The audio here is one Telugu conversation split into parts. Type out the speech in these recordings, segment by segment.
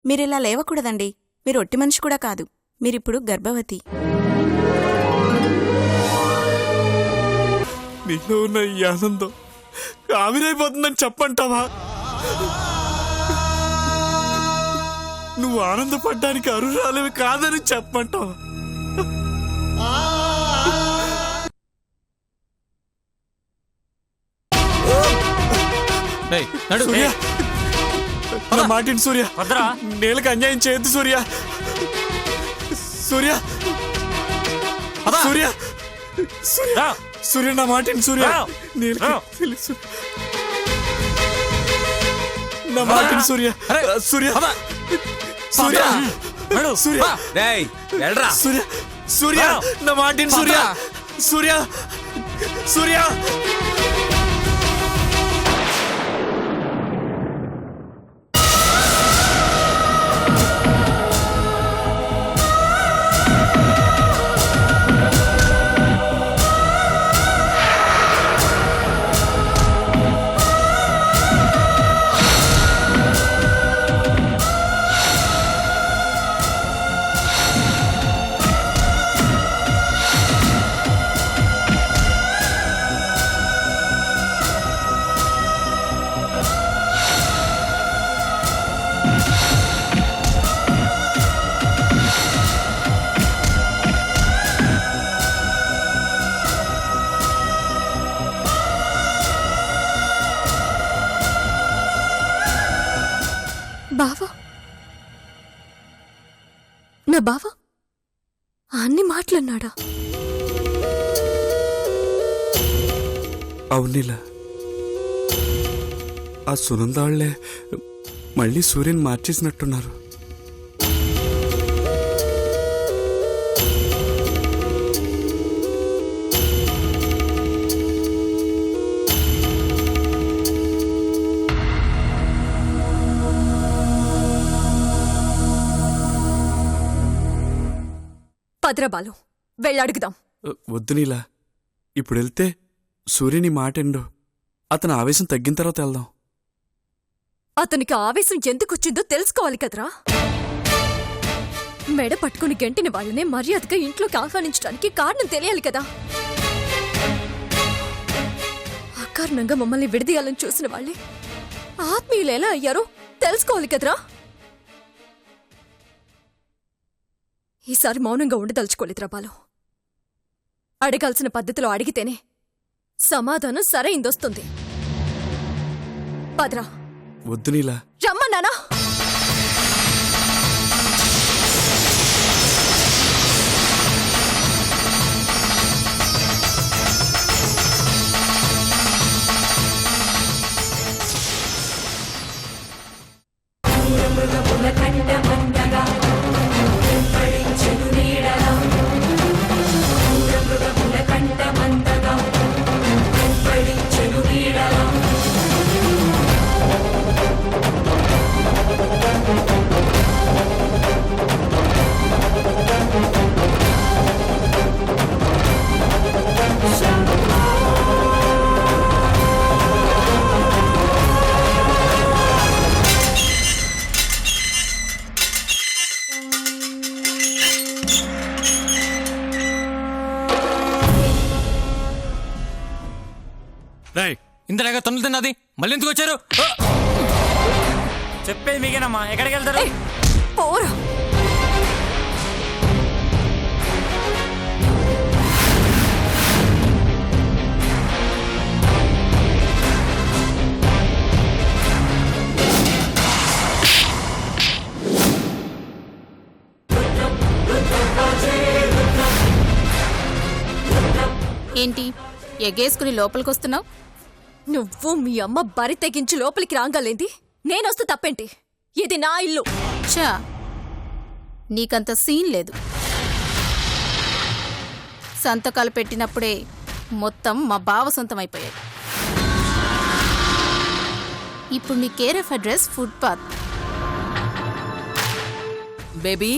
మీరిలా లేవకూడదండి. మీరు ఒట్టి మనిషి కూడా కాదు. మీరిప్పుడు గర్భవతి. నీలో ఉన్న ఈ ఆనందం ఆవిరైపోతుందని చెప్పంటావా? నువ్వు ఆనందపడ్డానికి అర్హురాలివి కాదని చెప్పంటావా? సూర్య, నా మాటిని సూర్య. నేలకు అన్యాయం చేయొద్దు సూర్య. సూర్య సూర్య సూర్య సూర్య, నా మాటిని సూర్య. నా మాటిని సూర్య. సూర్య సూర్య సూర్య సూర్య సూర్య, నా మాటిని సూర్య. సూర్య సూర్య బావా, నా బావా అన్ని మాటలన్నాడా? అవునిలా, ఆ సునందాళ్లే మళ్ళీ సూర్యుని మార్చేసినట్టున్నారు. పద్రబాలు, వెళ్ళడుగుదాం. వద్దు నీలా, ఇప్పుడు వెళ్తే సూర్యుని మాటెండో. అతని ఆవేశం తగ్గిన తర్వాత వెళ్దాం. అతనికి ఆవేశం ఎందుకొచ్చిందో తెలుసుకోవాలి కదరా. మెడ పట్టుకుని గంటిన వాళ్ళనే మర్యాదగా ఇంట్లోకి ఆహ్వానించడానికి కారణం తెలియాలి కదా. అకారణంగా మమ్మల్ని విడదీయాలని చూసిన వాళ్ళే ఆత్మీయులు ఎలా అయ్యారో తెలుసుకోవాలి కదరా. ఈసారి మౌనంగా ఉండదలుచుకోలేదురా బాలు. అడగాల్సిన పద్ధతిలో అడిగితేనే సమాధానం సరైందొస్తుంది. పద్రా. వద్దు నీలా. రమ్మన్నానా? ఇంతలాగా తొందర తిన్నది మళ్ళీ ఎందుకు వచ్చారు? చెప్పేది మీకేనమ్మా. ఎక్కడికి వెళ్తారు? పోరా. ఏంటి ఎగేసుకుని లోపలికొస్తున్నావు? నువ్వు మీ అమ్మ బరి తెగించి లోపలికి రాగాలేంది? నేనొస్తే తప్పేంటి? ఇది నా ఇల్లు. చా, నీకంత సీన్ లేదు. సంతకాలు పెట్టినప్పుడే మొత్తం మా బావ సొంతమైపోయాయి. ఇప్పుడు నీ care of address footpath. Baby,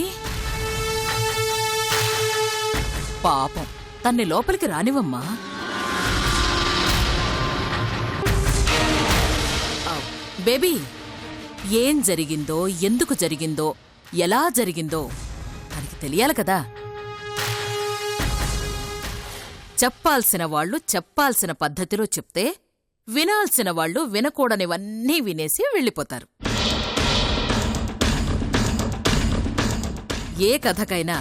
పాపం తన్ని లోపలికి రానివమ్మా. బేబీ, ఏం జరిగిందో ఎందుకు జరిగిందో ఎలా జరిగిందో తనకి తెలియాలి కదా. చెప్పాల్సిన వాళ్ళు చెప్పాల్సిన పద్ధతిలో చెప్తే వినాల్సిన వాళ్ళు వినకూడనివన్నీ వినేసి వెళ్ళిపోతారు. ఏ కథకైనా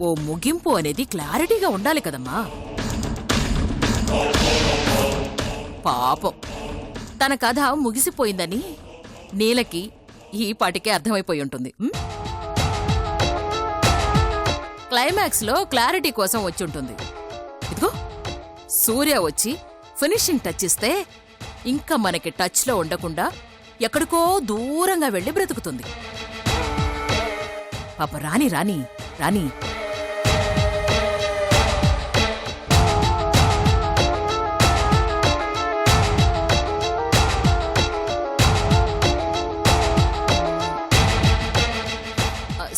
ఓ ముగింపు అనేది క్లారిటీగా ఉండాలి కదమ్మా. పాపం తన కథ ముగిసిపోయిందని నీలకి ఈ పాటికే అర్థమైపోయి ఉంటుంది. క్లైమాక్స్లో క్లారిటీ కోసం వచ్చుంటుంది. ఇదిగో సూర్య వచ్చి ఫినిషింగ్ టచ్ ఇస్తే ఇంకా మనకి టచ్లో ఉండకుండా ఎక్కడికో దూరంగా వెళ్ళి బ్రతుకుతుంది. పాప రాని రాని రాని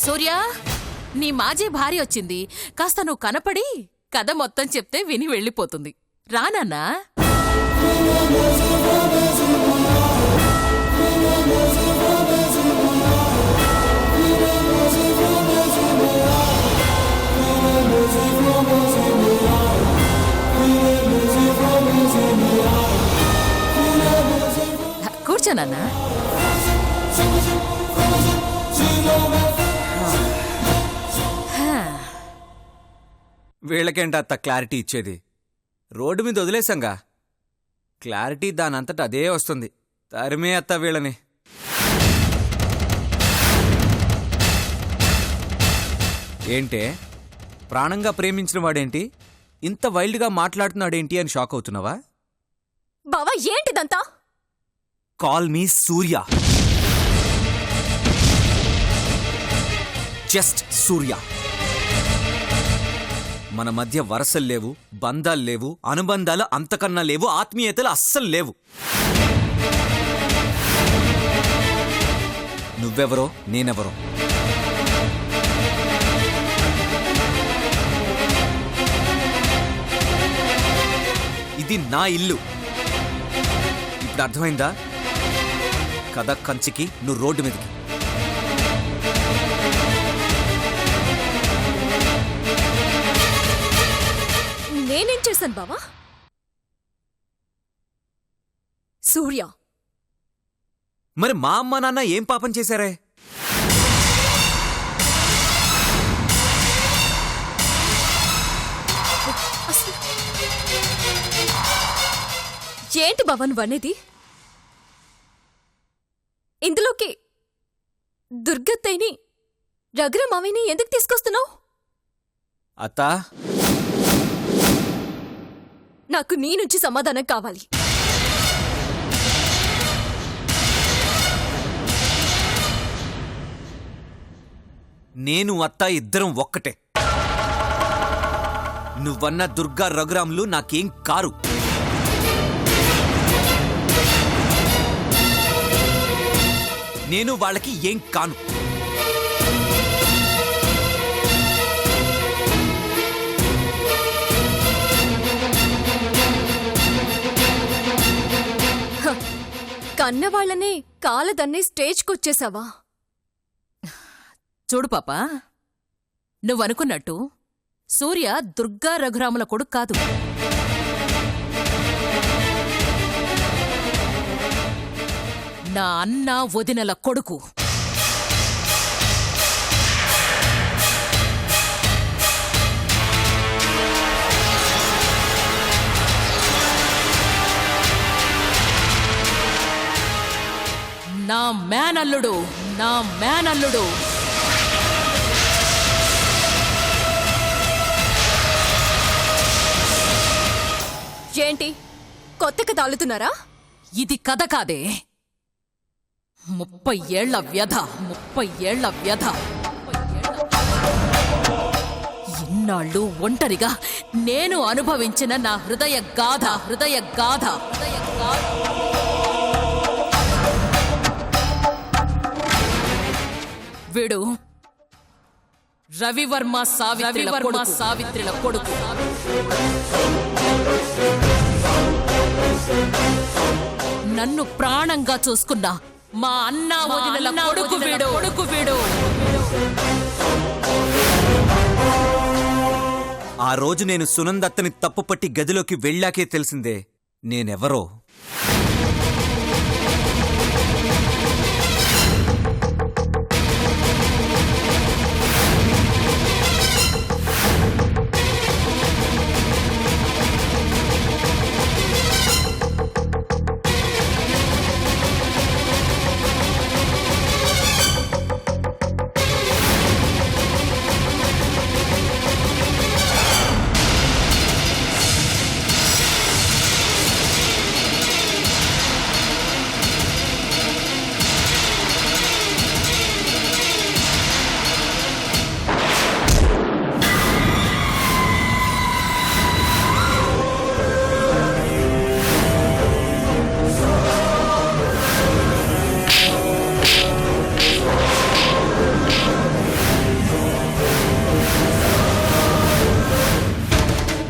సూర్య, నీ మాజీ భార్య వచ్చింది. కాస్త నువ్వు కనపడి కథ మొత్తం చెప్తే విని వెళ్ళిపోతుంది. రానన్నా? కూర్చోనన్నా. వీళ్ళకేంటి అత్త క్లారిటీ ఇచ్చేది? రోడ్డు మీద వదిలేసంగా క్లారిటీ దానంతట అదే వస్తుంది. తరిమే అత్త వీళ్ళని. ఏంటే ప్రాణంగా ప్రేమించిన వాడేంటి ఇంత వైల్డ్గా మాట్లాడుతున్నాడేంటి అని షాక్ అవుతున్నావా? బావా ఏంటిదంతా? కాల్ మీ సూర్య. జస్ట్ సూర్య. మన మధ్య వరసలు లేవు, బంధాలు లేవు, అనుబంధాలు అంతకన్నా లేవు, ఆత్మీయతలు అస్సలు లేవు. నువ్వెవరో నేనెవరో. ఇది నా ఇల్లు. ఇప్పుడు అర్థమైందా? కథ కంచికి, నువ్వు రోడ్డు మీదకి. నేనేం చేశాను బావా? సూర్య, మరి మా అమ్మ నాన్న ఏం పాపం చేశారే? ఏంటి బావా నువ్వనేది? ఇందులోకి దుర్గత్తయ్యని రఘురామావిని ఎందుకు తీసుకొస్తున్నావు? అత్తా, నాకు నీ నుంచి సమాధానం కావాలి. నేను అత్త ఇద్దరం ఒక్కటే. నువ్వన్న దుర్గా రఘురాములు నాకేం కారు. నేను వాళ్ళకి ఏం కాను. కన్నవాళ్లనే కాలదన్నే స్టేజ్కొచ్చేసావా? చూడు పాపా, నువ్వనుకున్నట్టు సూర్య దుర్గా రఘురాముల కొడుకు కాదు. నా అన్న వదినల కొడుకు. నా మేనల్లుడు, నా మేనల్లుడు. ఏంటి కొత్త కథ అల్లుతున్నారా? ఇది కథ కాదే, 30 ఏళ్ల వ్యధ, 30 ఏళ్ల వ్యధ. ఇన్నాళ్ళు ఒంటరిగా నేను అనుభవించిన నా హృదయ గాథ, హృదయ గాథ, హృదయ గాథ. వీడు రవివర్మ సావిత్రిల కొడుకు. నన్ను ప్రాణంగా చూసుకున్న మా అన్న వదినల కొడుకు వీడు. ఆ రోజు నేను సునందత్తని తప్పుపట్టి గదిలోకి వెళ్ళాకే తెలిసిందే నేనెవరో.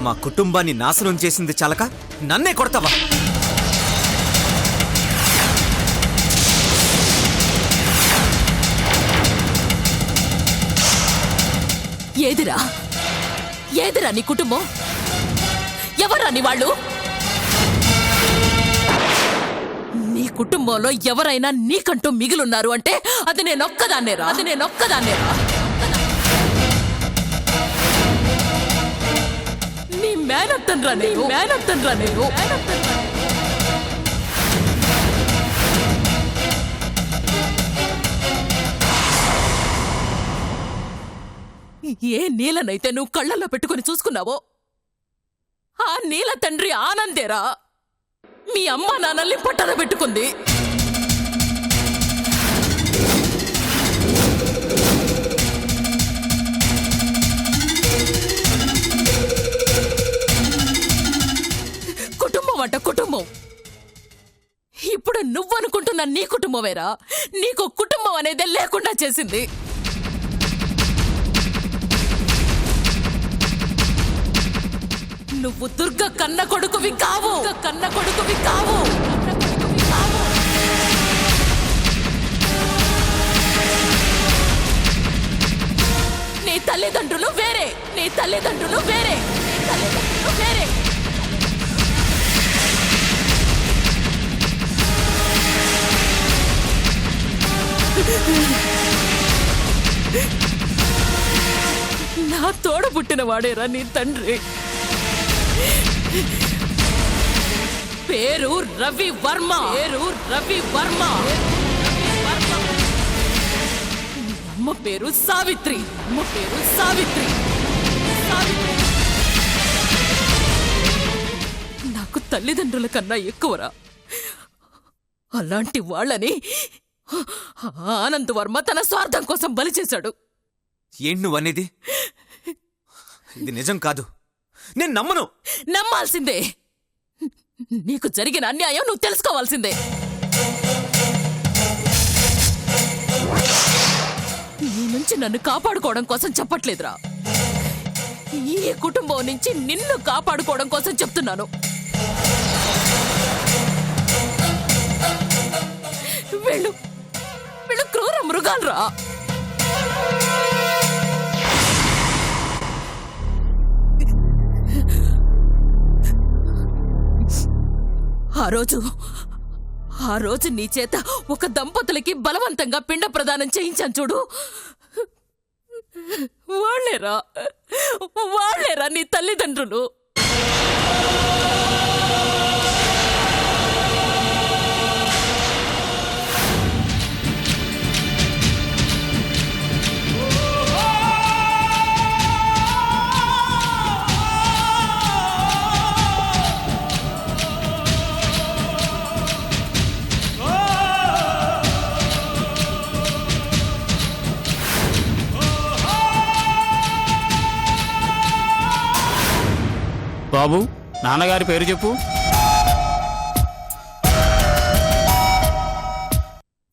మా కుటుంబాన్ని నాశనం చేసింది చాలక నన్నే కొడతావా? ఏదిరా నీ కుటుంబం? ఎవరా నీ వాళ్ళు? నీ కుటుంబంలో ఎవరైనా నీకంటూ మిగిలున్నారు అంటే అది నేనొక్కదాన్నేరా. నీ మేనత్తన్రా నేను. ఏ నీలనైతే నువ్వు కళ్ళల్లో పెట్టుకుని చూసుకున్నావో ఆ నీల తండ్రి ఆనందేరా మీ అమ్మా నాన్నల్ని పట్టన పెట్టుకుంది. కుటుంబం ఇప్పుడు నువ్వనుకుంటున్న నీ కుటుంబమేరా నీకు కుటుంబం అనేదే లేకుండా చేసింది. నువ్వు దుర్గ కన్న కొడుకువి కావు. నీ తల్లిదండ్రులు వేరే. నా తోడ పుట్టిన వాడేరా నీ తండ్రి. పేరు రవి వర్మ. అమ్మ పేరు సావిత్రి. నాకు తల్లిదండ్రుల కన్నా ఎక్కువరా. అలాంటి వాళ్ళని ఆనంద్ వర్మ తన స్వార్థం కోసం బలి చేశాడు. ఏంటి నువ్వనేది? ఇది నిజం కాదు. నేను నమ్మను. నమ్మాల్సిందే. నీకు జరిగిన అన్యాయం నువ్వు తెలుసుకోవాల్సిందే. నీ నుంచి నన్ను కాపాడుకోవడం కోసం చెప్పట్లేదురా. ఈ కుటుంబం నుంచి నిన్ను కాపాడుకోవడం కోసం చెప్తున్నాను. వీళ్ళు క్రూర మృగాలురా. ఆ రోజు నీ చేత ఒక దంపతులకి బలవంతంగా పిండ ప్రదానం చేయించాను చూడు. వాళ్ళేరా నీ తల్లిదండ్రులు. బాబు, నాన్నగారి పేరు చెప్పు.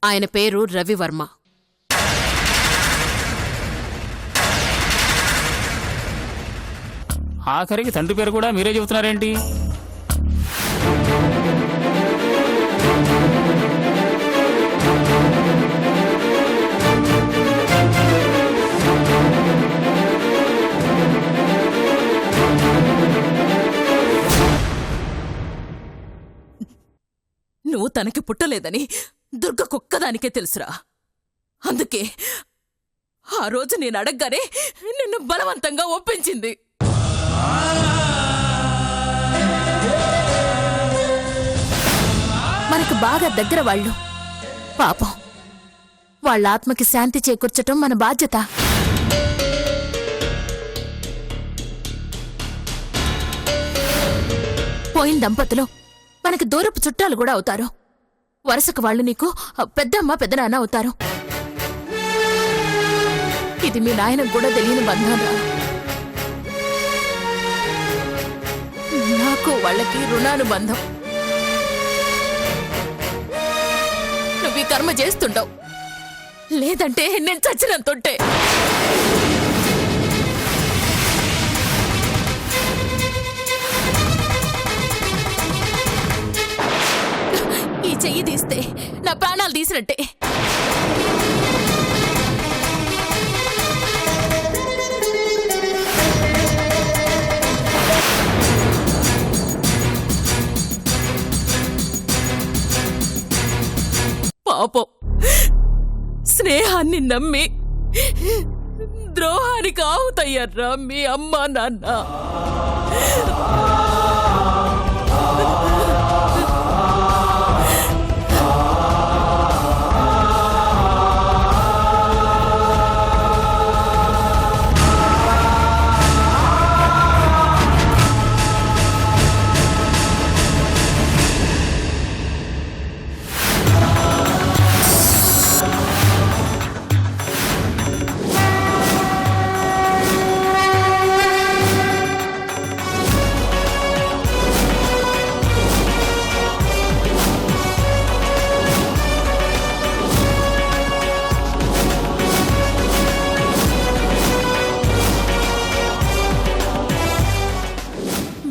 ఆయన పేరు రవివర్మ. ఆఖరికి తండ్రి పేరు కూడా మీరే చెబుతున్నారేంటి? తనకి పుట్టలేదని దుర్గకొక్కదానికే తెలుసురా. అందుకే ఆ రోజు నేను అడగ్గానే నిన్ను బలవంతంగా ఒప్పించింది. మనకు బాగా దగ్గర వాళ్ళు. పాపం వాళ్ళ ఆత్మకి శాంతి చేకూర్చటం మన బాధ్యత. పోయిన దంపతులు మనకి దూరపు చుట్టాలు కూడా అవుతారు. వరుసకు వాళ్ళు నీకు పెద్దమ్మ పెద్దనాన్న అవుతారు. ఇది మీ నాయనకు కూడా తెలియని బంధంరా. నాకు వాళ్ళకి రుణానుబంధం. నువ్వు ఈ కర్మ చేస్తుండవు, లేదంటే నేను చచ్చినంతుంటే. ఈ చెయ్యి తీస్తే నా ప్రాణాలు తీసినట్టే. పాపం స్నేహాన్ని నమ్మి ద్రోహానికి ఆవుతయ్యారా మీ అమ్మా నాన్న.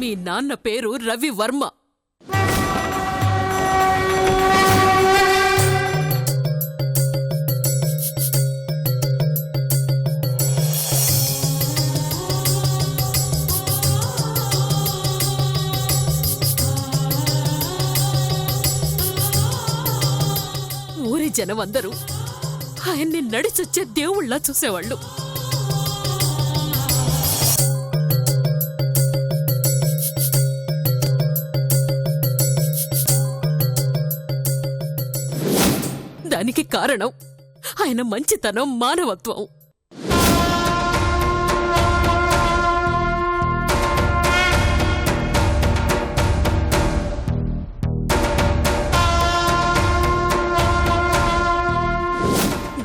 మీ నాన్న పేరు రవి వర్మ. ఊరి జనమందరూ ఆయన్ని నడిచొచ్చే దేవుళ్ళ చూసేవాళ్ళు. దానికి కారణం ఆయన మంచితనం, మానవత్వం.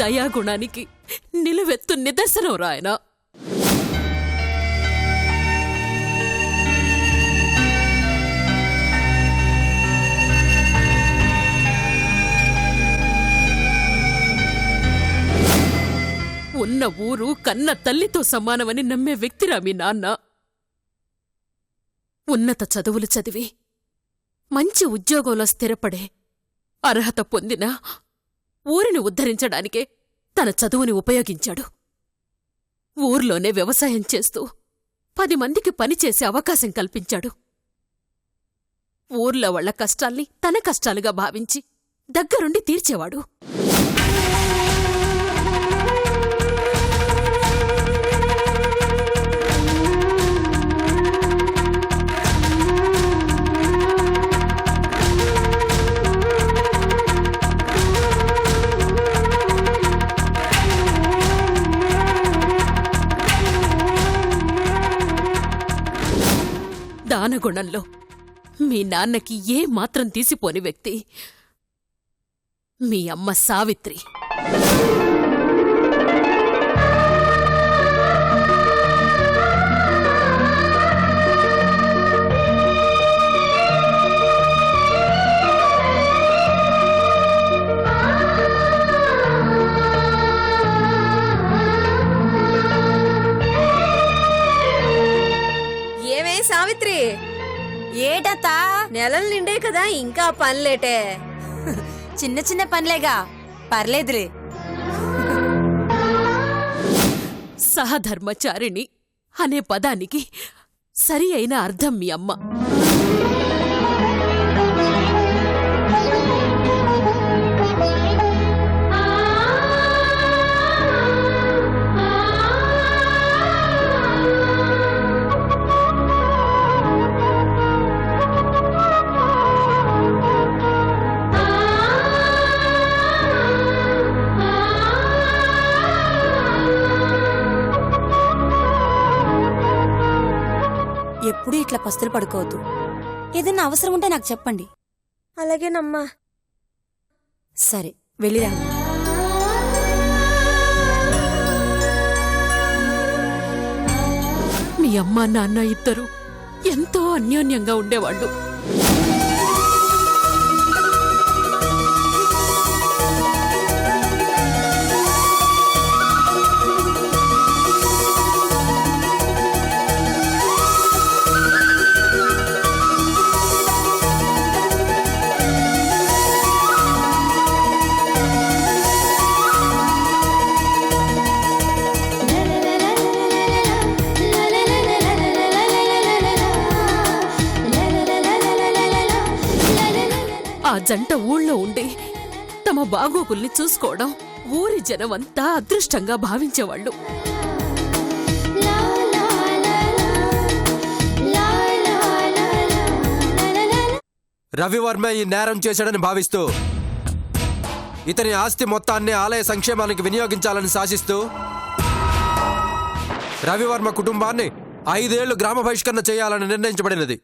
దయాగుణానికి నిలువెత్తు నిదర్శనం రాయన. ఉన్న ఊరు కన్న తల్లితో సమానమని నమ్మే వ్యక్తిరా మీ నాన్న. ఉన్నత చదువులు చదివి మంచి ఉద్యోగంలో స్థిరపడే అర్హత పొందిన ఊరిని ఉద్ధరించడానికే తన చదువుని ఉపయోగించాడు. ఊర్లోనే వ్యవసాయం చేస్తూ 10 మందికి పనిచేసే అవకాశం కల్పించాడు. ఊర్లో వాళ్ల కష్టాల్ని తన కష్టాలుగా భావించి దగ్గరుండి తీర్చేవాడు. దానగుణంలో మీ నాన్నకి ఏ మాత్రం తీసిపోని వ్యక్తి మీ అమ్మ సావిత్రి. ఏమే సావిత్రి, ఏటత్తా నెలలు నిండే కదా ఇంకా పనిలేటే? చిన్న చిన్న పనులేగా, పర్లేదులే. సహధర్మచారిణి అనే పదానికి సరి అయిన అర్థం మీ అమ్మ. ఎప్పుడూ ఇట్లా పస్తులు పడుకోవద్దు. ఏదైనా అవసరం ఉంటే నాకు చెప్పండి. అలాగేనమ్మా. సరే వెళ్ళిరా. మీ అమ్మ నాన్న ఇద్దరు ఎంతో అన్యోన్యంగా ఉండేవాళ్ళు. ఆ జంట ఊళ్ళో ఉండి తమ బాగోగుల్ని చూసుకోవడం ఊరి జనమంతా అదృష్టంగా భావించేవాళ్ళు. రవివర్మ ఈ నేరం చేశాడని భావిస్తూ ఇతని ఆస్తి మొత్తాన్ని ఆలయ సంక్షేమానికి వినియోగించాలని శాసిస్తూ రవివర్మ కుటుంబాన్ని 5 ఏళ్లు గ్రామ బహిష్కరణ చేయాలని నిర్ణయించబడినది.